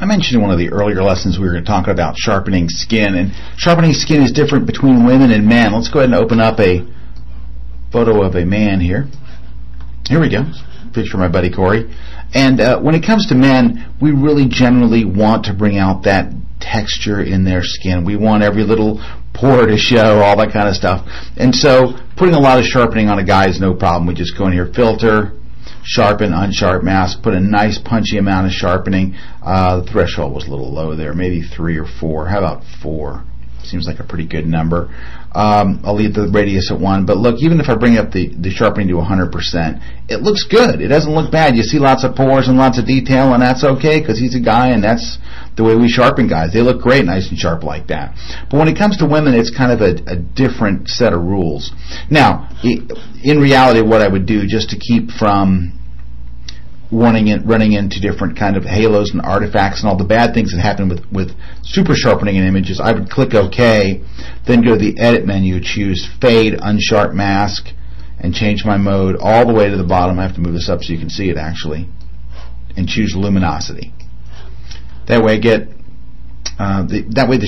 I mentioned in one of the earlier lessons we were talking about sharpening skin, and sharpening skin is different between women and men. Let's go ahead and open up a photo of a man here. Here we go. Picture of my buddy Corey. And when it comes to men, we really generally want to bring out that texture in their skin. We want every little pore to show, all that kind of stuff. And so putting a lot of sharpening on a guy is no problem. We just go in here, filter, sharpen, unsharp mask, put a nice punchy amount of sharpening. The threshold was a little low there, maybe 3 or 4. How about 4? Seems like a pretty good number. I'll leave the radius at 1, but look, even if I bring up the sharpening to 100%, it looks good. It doesn't look bad. You see lots of pores and lots of detail, and that's okay because he's a guy, and that's the way we sharpen guys. They look great, nice and sharp like that. But when it comes to women, it's kind of a different set of rules. Now, in reality, what I would do just to keep from running into different kind of halos and artifacts and all the bad things that happen with super sharpening in images, I would click OK, then go to the edit menu, choose fade, unsharp mask, and change my mode all the way to the bottom. I have to move this up so you can see it actually, and choose luminosity. That way the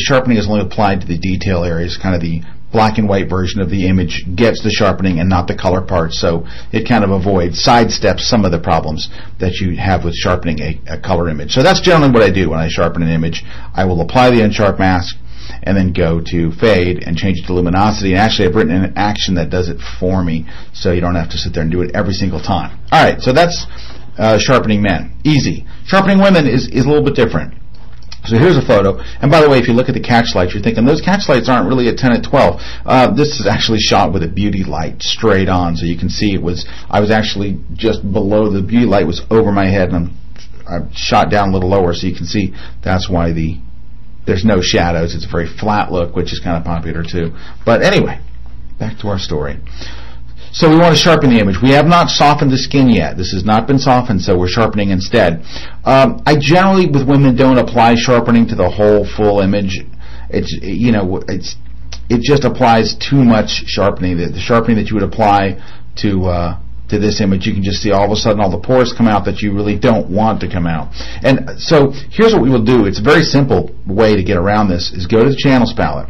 sharpening is only applied to the detail areas, kind of the black and white version of the image gets the sharpening and not the color part, so it kind of sidesteps some of the problems that you have with sharpening a color image. So that's generally what I do when I sharpen an image. I will apply the unsharp mask and then go to fade and change it to luminosity. And actually I've written an action that does it for me, so you don't have to sit there and do it every single time. Alright, so that's sharpening men. Easy. Sharpening women is a little bit different. So here's a photo, and by the way, if you look at the catch lights, you're thinking those catch lights aren't really at 10 at 12. This is actually shot with a beauty light straight on, so you can see I was actually just below, the beauty light was over my head, and I shot down a little lower, so you can see that's why there's no shadows. It's a very flat look, which is kind of popular too. But anyway, back to our story. So we want to sharpen the image. We have not softened the skin yet. This has not been softened, so we're sharpening instead. I generally, with women, don't apply sharpening to the whole full image. It just applies too much sharpening. The sharpening that you would apply to this image, you can just see all of a sudden all the pores come out that you really don't want to come out. And so here's what we will do. It's a very simple way to get around this, is go to the channels palette.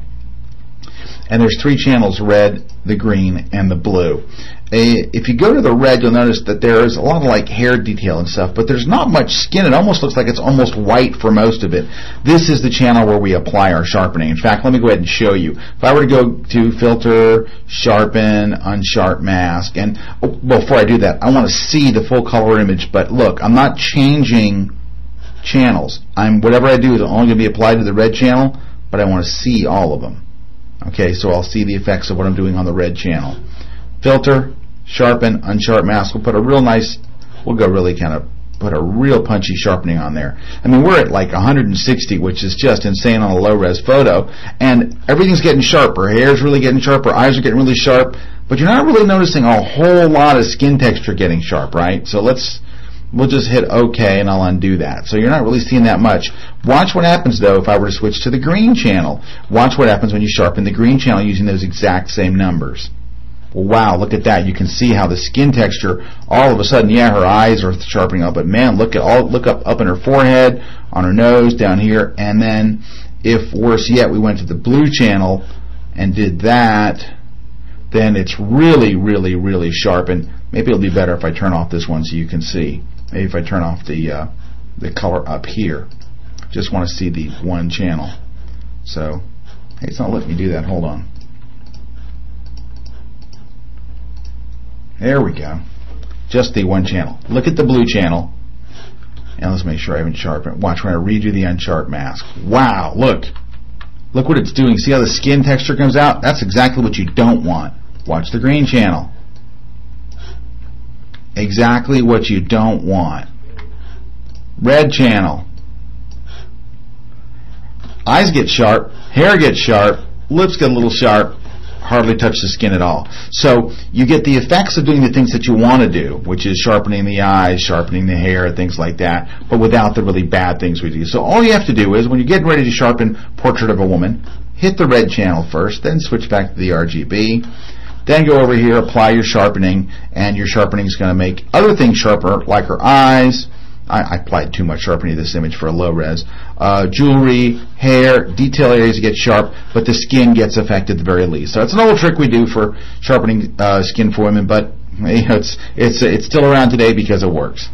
And there's 3 channels, red, the green, and the blue. If you go to the red, you'll notice that there's a lot of like hair detail and stuff, but there's not much skin. It almost looks like it's almost white for most of it. This is the channel where we apply our sharpening. In fact, let me go ahead and show you. If I were to go to filter, sharpen, unsharp mask, and before I do that, I want to see the full color image, but look, I'm not changing channels. Whatever I do is only going to be applied to the red channel, but I want to see all of them. Okay, so I'll see the effects of what I'm doing on the red channel. Filter, sharpen, unsharp mask. We'll put a real nice, we'll go really kind of put a real punchy sharpening on there. I mean, we're at like 160, which is just insane on a low-res photo, and everything's getting sharper. Hair's really getting sharper, eyes are getting really sharp, but you're not really noticing a whole lot of skin texture getting sharp, right? So we'll just hit OK, and I'll undo that. So you're not really seeing that much. Watch what happens, though, if I were to switch to the green channel. Watch what happens when you sharpen the green channel using those exact same numbers. Well, wow, look at that. You can see how the skin texture, all of a sudden, yeah, her eyes are sharpening up, but man, look up in her forehead, on her nose, down here, and then, if worse yet, we went to the blue channel and did that, then it's really, really, really sharpened. Maybe it'll be better if I turn off this one so you can see. Maybe if I turn off the color up here. Just want to see the one channel. So, hey, it's not letting me do that. Hold on. There we go. Just the one channel. Look at the blue channel. And let's make sure I haven't sharpened. Watch when I redo the unsharp mask. Wow, look. Look what it's doing. See how the skin texture comes out? That's exactly what you don't want. Watch the green channel. Exactly what you don't want. Red channel. Eyes get sharp, hair gets sharp, lips get a little sharp, hardly touch the skin at all. So you get the effects of doing the things that you want to do, which is sharpening the eyes, sharpening the hair, things like that, but without the really bad things we do. So all you have to do is, when you're getting ready to sharpen Portrait of a Woman, hit the red channel first, then switch back to the RGB. Then go over here, apply your sharpening, and your sharpening is going to make other things sharper, like her eyes, I applied too much sharpening to this image for a low res. Jewelry, hair, detail areas get sharp, but the skin gets affected at the very least. So it's an old trick we do for sharpening skin for women, but it's still around today because it works.